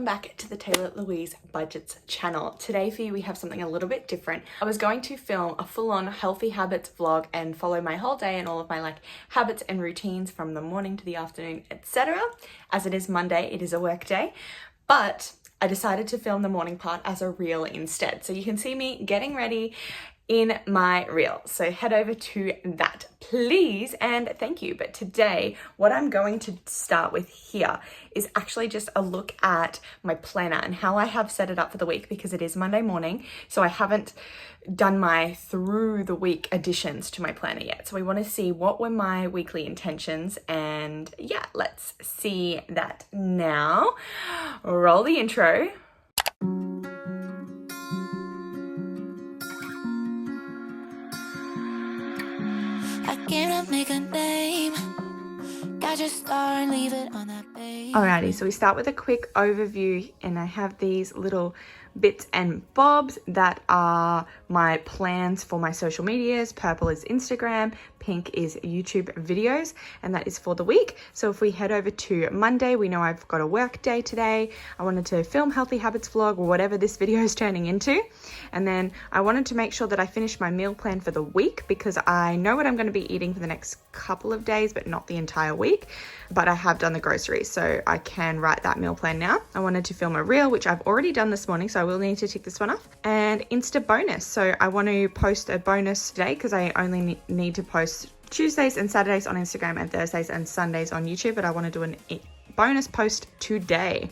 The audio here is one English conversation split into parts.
welcome back to the Taylah Louise Budgets channel. Today for you we have something a little bit different. I was going to film a full-on healthy habits vlog and follow my whole day and all of my habits and routines from the morning to the afternoon, etc. As it is Monday, it is a work day, but I decided to film the morning part as a reel instead. So you can see me getting ready in my reel. So head over to that, please, and thank you. But today, what I'm going to start with here is actually just a look at my planner and how I have set it up for the week, because it is Monday morning. So I haven't done my through the week additions to my planner yet. So we want to see what were my weekly intentions, and yeah, let's see that now. Roll the intro. Make a name. Got your star and leave it on that page. Alrighty, so we start with a quick overview, and I have these little bits and bobs that are my plans for my social medias. Purple is Instagram, pink is YouTube videos, and that is for the week. So if we head over to Monday, we know I've got a work day today. I wanted to film healthy habits vlog, or whatever this video is turning into. And then I wanted to make sure that I finished my meal plan for the week, because I know what I'm going to be eating for the next couple of days, but not the entire week. But I have done the groceries, so I can write that meal plan now. I wanted to film a reel, which I've already done this morning, so I will need to tick this one off. And Insta bonus. So I want to post a bonus today, because I only need to post Tuesdays and Saturdays on Instagram and Thursdays and Sundays on YouTube, but I want to do a bonus post today.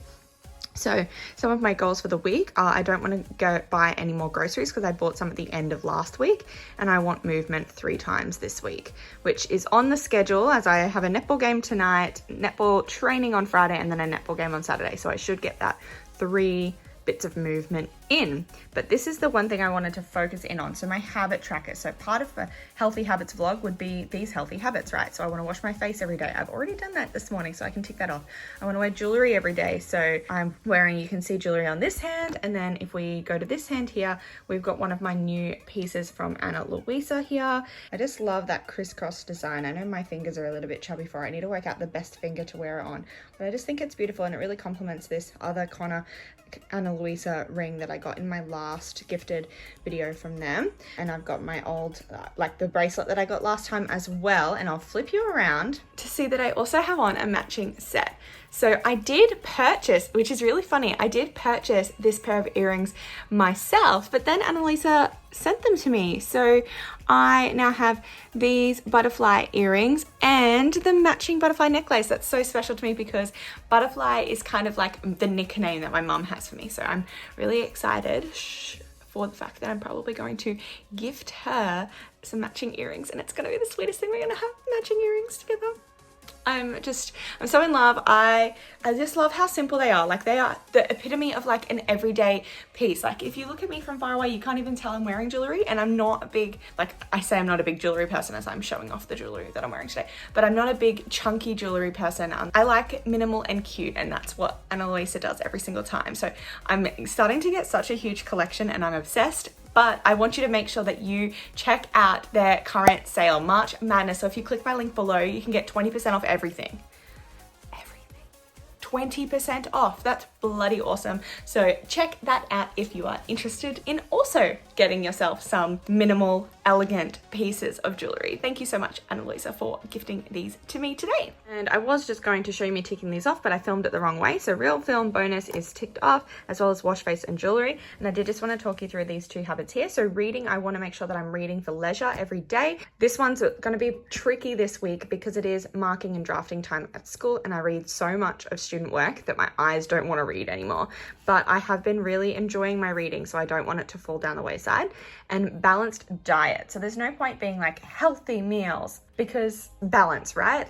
So some of my goals for the week are I don't want to go buy any more groceries, because I bought some at the end of last week, and I want movement 3 times this week, which is on the schedule, as I have a netball game tonight, netball training on Friday, and then a netball game on Saturday. So I should get that 3 bits of movement in. But this is the one thing I wanted to focus in on. So my habit tracker. So part of a healthy habits vlog would be these healthy habits, right? So I want to wash my face every day. I've already done that this morning, so I can tick that off. I want to wear jewelry every day. So I'm wearing, you can see jewelry on this hand. And then if we go to this hand here, we've got one of my new pieces from Taylah Louise here. I just love that crisscross design. I know my fingers are a little bit chubby for it. I need to work out the best finger to wear it on, but I just think it's beautiful, and it really complements this other Taylah Louise ring that I got in my last gifted video from them. And I've got my old the bracelet that I got last time as well, and I'll flip you around to see that I also have on a matching set. So I did purchase, which is really funny, I did purchase this pair of earrings myself, but then Annalisa sent them to me. So I now have these butterfly earrings and the matching butterfly necklace. That's so special to me, because butterfly is kind of like the nickname that my mum has for me. So I'm really excited for the fact that I'm probably going to gift her some matching earrings, and it's going to be the sweetest thing. We're going to have matching earrings together. I'm so in love. I just love how simple they are. They are the epitome of an everyday piece. If you look at me from far away, you can't even tell I'm wearing jewelry, and I'm not a big, I say I'm not a big jewelry person as I'm showing off the jewelry that I'm wearing today, but I'm not a big chunky jewelry person. I like minimal and cute, and that's what Annalisa does every single time. So I'm starting to get such a huge collection, and I'm obsessed. But I want you to make sure that you check out their current sale, March Madness. So if you click my link below, you can get 20% off everything. 20% off. That's bloody awesome. So check that out if you are interested in also getting yourself some minimal, elegant pieces of jewelry. Thank you so much, Annalisa, for gifting these to me today. And I was just going to show you me ticking these off, but I filmed it the wrong way. So real film bonus is ticked off, as well as wash face and jewelry. And I did just want to talk you through these 2 habits here. So reading, I want to make sure that I'm reading for leisure every day. This one's going to be tricky this week, because it is marking and drafting time at school, and I read so much of student work that my eyes don't want to read anymore. But I have been really enjoying my reading, so I don't want it to fall down the wayside. And balanced diet. So there's no point being healthy meals, because balance, right?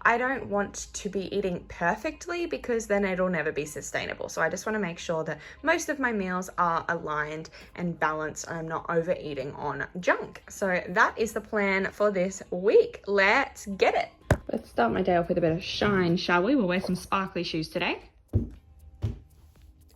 I don't want to be eating perfectly, because then it'll never be sustainable. So I just want to make sure that most of my meals are aligned and balanced, and I'm not overeating on junk. So that is the plan for this week. Let's get it. Let's start my day off with a bit of shine, shall we? We'll wear some sparkly shoes today.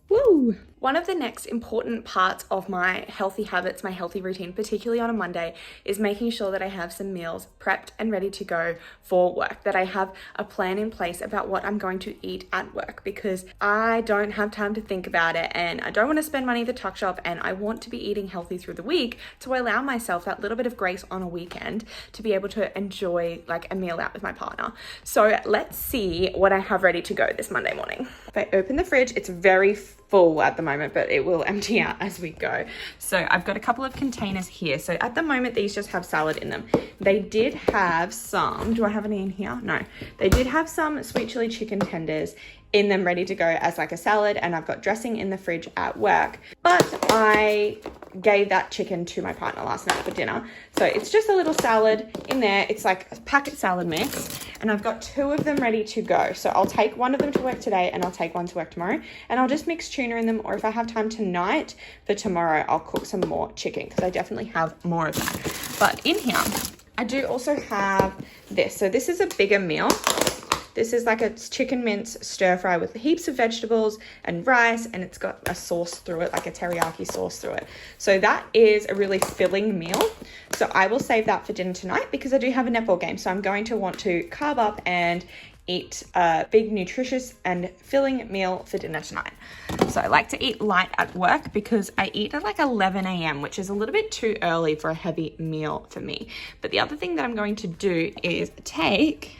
Woo! One of the next important parts of my healthy habits, my healthy routine, particularly on a Monday, is making sure that I have some meals prepped and ready to go for work, that I have a plan in place about what I'm going to eat at work, because I don't have time to think about it and I don't want to spend money at the tuck shop, and I want to be eating healthy through the week to allow myself that little bit of grace on a weekend to be able to enjoy like a meal out with my partner. So let's see what I have ready to go this Monday morning. If I open the fridge, it's very full at the moment, but it will empty out as we go. So I've got a couple of containers here. So at the moment, these just have salad in them. They did have some, do I have any in here? No. They did have some sweet chili chicken tenders in them ready to go as like a salad, and I've got dressing in the fridge at work, but I gave that chicken to my partner last night for dinner. So it's just a little salad in there. It's like a packet salad mix, and I've got 2 of them ready to go. So I'll take one of them to work today and I'll take one to work tomorrow, and I'll just mix tuna in them, or if I have time tonight for tomorrow, I'll cook some more chicken because I definitely have more of that. But in here, I do also have this. So this is a bigger meal. This is like a chicken mince stir fry with heaps of vegetables and rice, and it's got a sauce through it, like a teriyaki sauce through it. So that is a really filling meal. So I will save that for dinner tonight because I do have a netball game. So I'm going to want to carb up and eat a big, nutritious and filling meal for dinner tonight. So I like to eat light at work because I eat at like 11 a.m., which is a little bit too early for a heavy meal for me. But the other thing that I'm going to do is take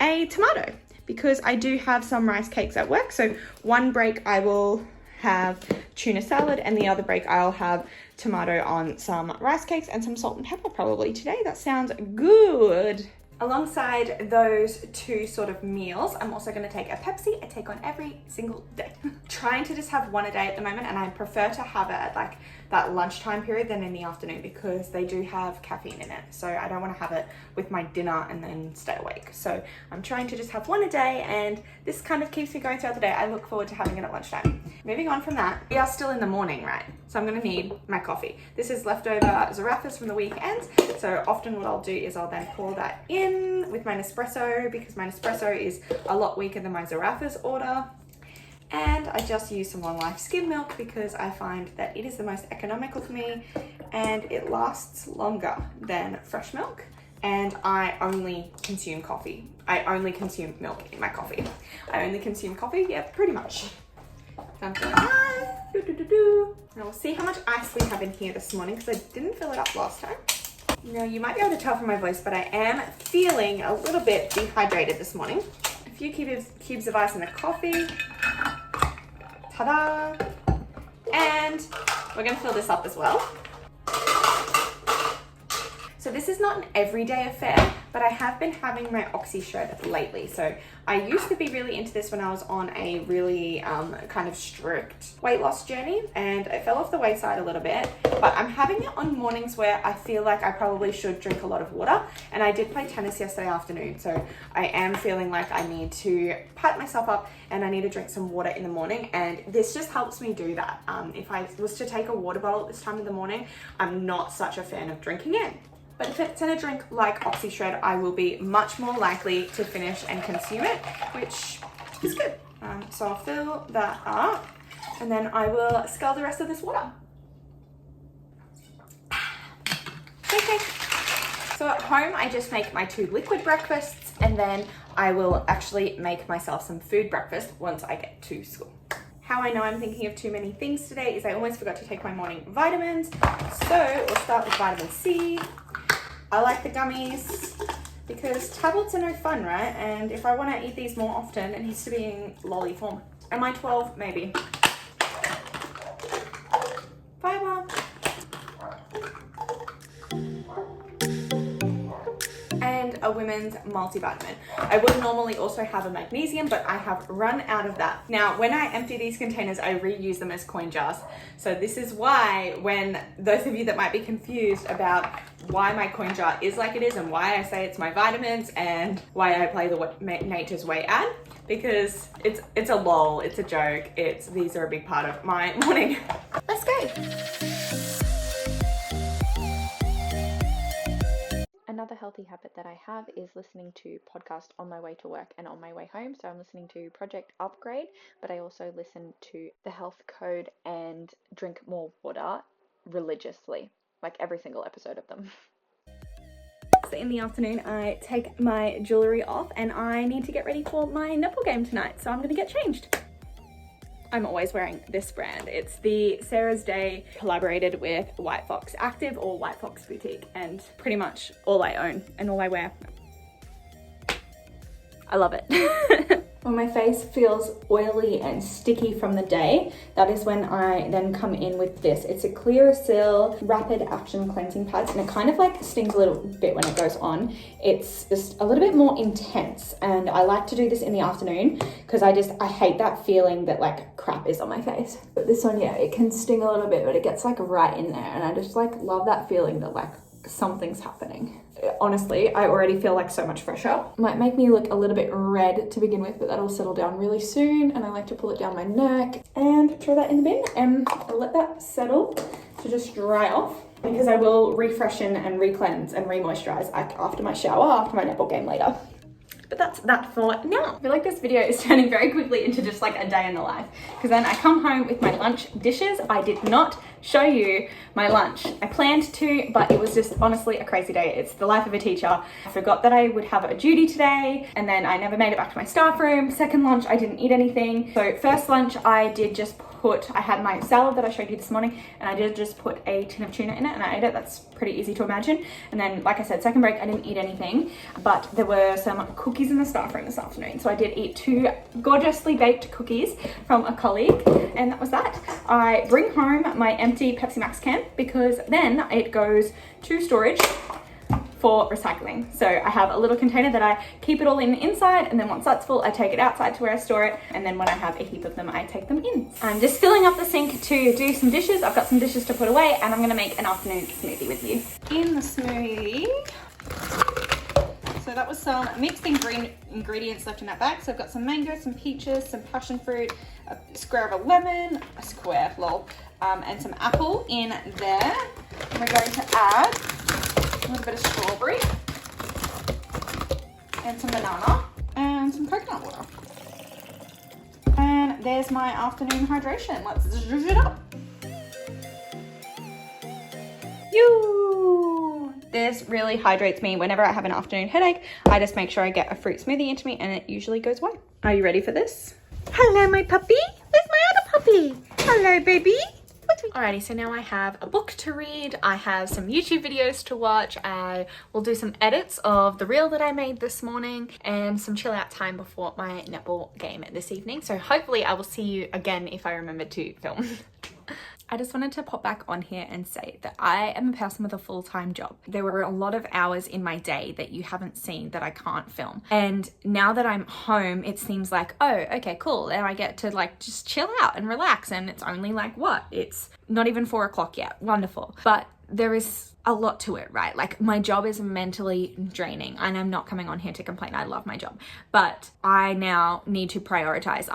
a tomato, because I do have some rice cakes at work. So one break I will have tuna salad, and the other break I'll have tomato on some rice cakes and some salt and pepper probably today. That sounds good. Alongside those 2 sort of meals, I'm also going to take a Pepsi. I take on every single day. Trying to just have one a day at the moment, and I prefer to have it at like that lunchtime period than in the afternoon because they do have caffeine in it. So I don't want to have it with my dinner and then stay awake. So I'm trying to just have one a day, and this kind of keeps me going throughout the day. I look forward to having it at lunchtime. Moving on from that, we are still in the morning, right? So I'm going to need my coffee. This is leftover Zarrafas from the weekend. So often what I'll do is I'll then pour that in with my Nespresso, because my Nespresso is a lot weaker than my Zarrafas order. And I just use some Long Life skim milk because I find that it is the most economical for me and it lasts longer than fresh milk. And I only consume coffee. I only consume milk in my coffee. I only consume coffee, yeah, pretty much. I'm feeling nice. Now we'll see how much ice we have in here this morning because I didn't fill it up last time. Now you might be able to tell from my voice, but I am feeling a little bit dehydrated this morning. A few cubes of ice in the coffee. Ta-da! And we're going to fill this up as well. So this is not an everyday affair, but I have been having my Oxy shred lately. So I used to be really into this when I was on a really kind of strict weight loss journey, and I fell off the wayside a little bit, but I'm having it on mornings where I feel like I probably should drink a lot of water. And I did play tennis yesterday afternoon, so I am feeling like I need to pipe myself up and I need to drink some water in the morning, and this just helps me do that. If I was to take a water bottle at this time of the morning, I'm not such a fan of drinking it. But if it's in a drink like Oxy Shred, I will be much more likely to finish and consume it, which is good. So I'll fill that up, and then I will scull the rest of this water. Okay. So at home, I just make my 2 liquid breakfasts, and then I will actually make myself some food breakfast once I get to school. How I know I'm thinking of too many things today is I almost forgot to take my morning vitamins. So we'll start with vitamin C. I like the gummies because tablets are no fun, right? And if I want to eat these more often, it needs to be in lolly form. Am I 12? Maybe. Fiber. And a women's multivitamin. I would normally also have a magnesium, but I have run out of that. Now, when I empty these containers, I reuse them as coin jars. So this is why, when those of you that might be confused about why my coin jar is like it is and why I say it's my vitamins and why I play the Nature's Way ad, because it's a lol, it's a joke, these are a big part of my morning. Let's go. Another healthy habit that I have is listening to podcasts on my way to work and on my way home. So I'm listening to Project Upgrade, but I also listen to The Health Code and Drink More Water religiously, like every single episode of them. So in the afternoon, I take my jewelry off and I need to get ready for my netball game tonight. So I'm gonna get changed. I'm always wearing this brand. It's the Sarah's Day, collaborated with White Fox Active or White Fox Boutique, and pretty much all I own and all I wear. I love it. When my face feels oily and sticky from the day, that is when I then come in with this. It's a Clearasil Rapid Action Cleansing Pads, and it kind of like stings a little bit when it goes on. It's just a little bit more intense, and I like to do this in the afternoon because I hate that feeling that like crap is on my face. But this one, yeah, it can sting a little bit, but it gets like right in there, and I just like love that feeling that like something's happening. Honestly, I already feel like so much fresher. Might make me look a little bit red to begin with, but that'll settle down really soon. And I like to pull it down my neck and throw that in the bin, and I'll let that settle to just dry off, because I will refreshen and re-cleanse and re-moisturize after my shower, after my netball game later. But that's that for now. I feel like this video is turning very quickly into just like a day in the life, because then I come home with my lunch dishes. I did not show you my lunch. I planned to, but it was just honestly a crazy day. It's the life of a teacher. I forgot that I would have a duty today, and then I never made it back to my staff room. Second lunch, I didn't eat anything. So first lunch, I did just I had my salad that I showed you this morning, and I did just put a tin of tuna in it and I ate it. That's pretty easy to imagine. And then, like I said, second break, I didn't eat anything, but there were some cookies in the staff room this afternoon. So I did eat 2 gorgeously baked cookies from a colleague, and that was that. I bring home my empty Pepsi Max can, because then it goes to storage for recycling. So I have a little container that I keep it all in inside, and then once that's full, I take it outside to where I store it, and then when I have a heap of them, I take them in. I'm just filling up the sink to do some dishes. I've got some dishes to put away, and I'm gonna make an afternoon smoothie with you. In the smoothie, so that was some mixed ingredients left in that bag. So I've got some mango, some peaches, some passion fruit, a square of a lemon, and some apple in there. And we're going to add a little bit of strawberry and some banana and some coconut water. And there's my afternoon hydration. Let's zhuzh it up. This really hydrates me. Whenever I have an afternoon headache, I just make sure I get a fruit smoothie into me, and it usually goes away. Are you ready for this? Hello, my puppy. Where's my other puppy? Hello, baby. Alrighty, so now I have a book to read, I have some YouTube videos to watch, I will do some edits of the reel that I made this morning, and some chill out time before my netball game this evening. So hopefully I will see you again if I remember to film. I just wanted to pop back on here and say that I am a person with a full-time job. There were a lot of hours in my day that you haven't seen that I can't film. And now that I'm home, it seems like, oh, okay, cool. And I get to like just chill out and relax. And it's only like what? It's not even 4 o'clock yet. Wonderful. But there is a lot to it, right? Like my job is mentally draining, and I'm not coming on here to complain. I love my job, but I now need to prioritize.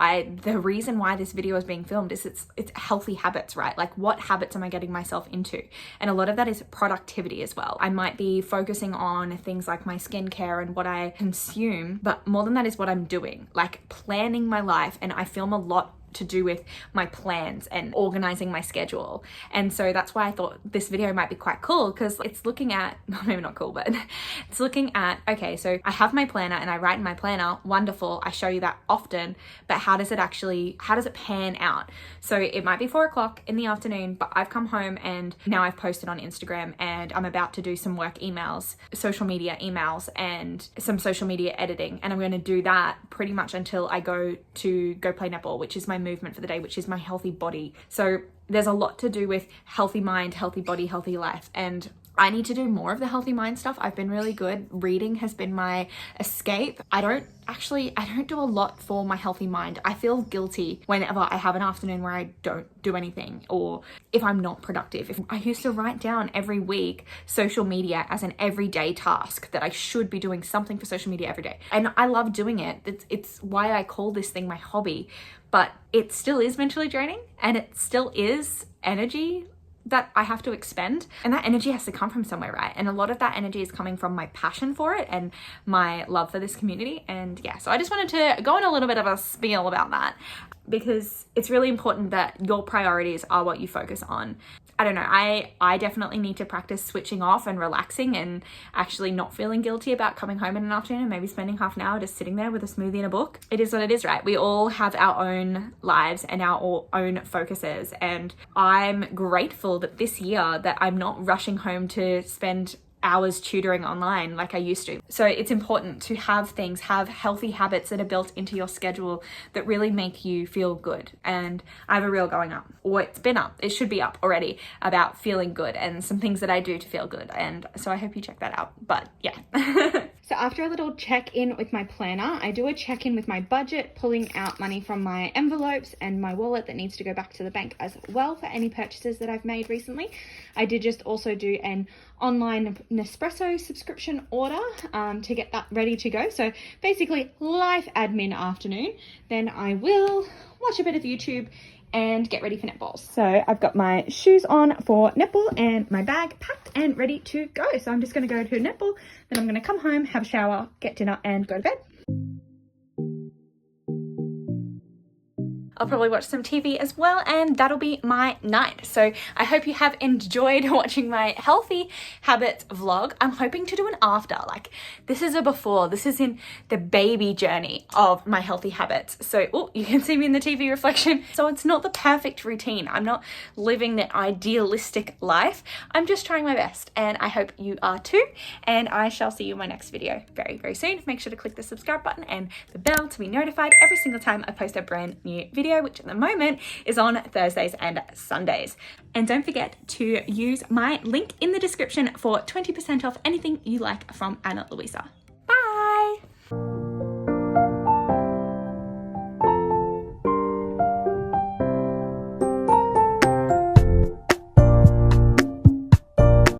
The reason why this video is being filmed is it's healthy habits, right? Like what habits am I getting myself into? And a lot of that is productivity as well. I might be focusing on things like my skincare and what I consume, but more than that is what I'm doing, like planning my life. And I film a lot to do with my plans and organizing my schedule. And so that's why I thought this video might be quite cool, because it's looking at, maybe not cool, but it's looking at, okay, so I have my planner and I write in my planner, wonderful, I show you that often, but how does it pan out? So it might be 4 o'clock in the afternoon, but I've come home and now I've posted on Instagram, and I'm about to do some work emails, social media emails, and some social media editing. And I'm going to do that pretty much until I go play netball, which is my movement for the day, which is my healthy body. So there's a lot to do with healthy mind, healthy body, healthy life, and I need to do more of the healthy mind stuff. I've been really good. Reading has been my escape. I don't do a lot for my healthy mind. I feel guilty whenever I have an afternoon where I don't do anything, or if I'm not productive. If I used to write down every week social media as an everyday task, that I should be doing something for social media every day. And I love doing it. It's why I call this thing my hobby, but it still is mentally draining, and it still is energy that I have to expend, and that energy has to come from somewhere, right? And a lot of that energy is coming from my passion for it and my love for this community. And yeah, so I just wanted to go on a little bit of a spiel about that, because it's really important that your priorities are what you focus on. I don't know, I definitely need to practice switching off and relaxing and actually not feeling guilty about coming home in an afternoon and maybe spending half an hour just sitting there with a smoothie and a book. It is what it is, right? We all have our own lives and our own focuses, and I'm grateful that this year that I'm not rushing home to spend hours tutoring online like I used to. So it's important to have healthy habits that are built into your schedule that really make you feel good. And I have a reel going up, or it's been up, it should be up already, about feeling good and some things that I do to feel good. And so I hope you check that out. But yeah. So after a little check-in with my planner, I do a check-in with my budget, pulling out money from my envelopes and my wallet that needs to go back to the bank as well for any purchases that I've made recently. I did just also do an online Nespresso subscription order to get that ready to go. So basically life admin afternoon. Then I will watch a bit of YouTube and get ready for netball. So I've got my shoes on for netball and my bag packed and ready to go. So I'm just going to go to netball, then I'm going to come home, have a shower, get dinner and go to bed. I'll probably watch some TV as well, and that'll be my night. So I hope you have enjoyed watching my healthy habits vlog. I'm hoping to do an after, like this is a before, this is in the baby journey of my healthy habits. So you can see me in the TV reflection. So it's not the perfect routine. I'm not living the idealistic life. I'm just trying my best, and I hope you are too. And I shall see you in my next video very, very soon. Make sure to click the subscribe button and the bell to be notified every single time I post a brand new video, which at the moment is on Thursdays and Sundays. And don't forget to use my link in the description for 20% off anything you like from Taylah Louise.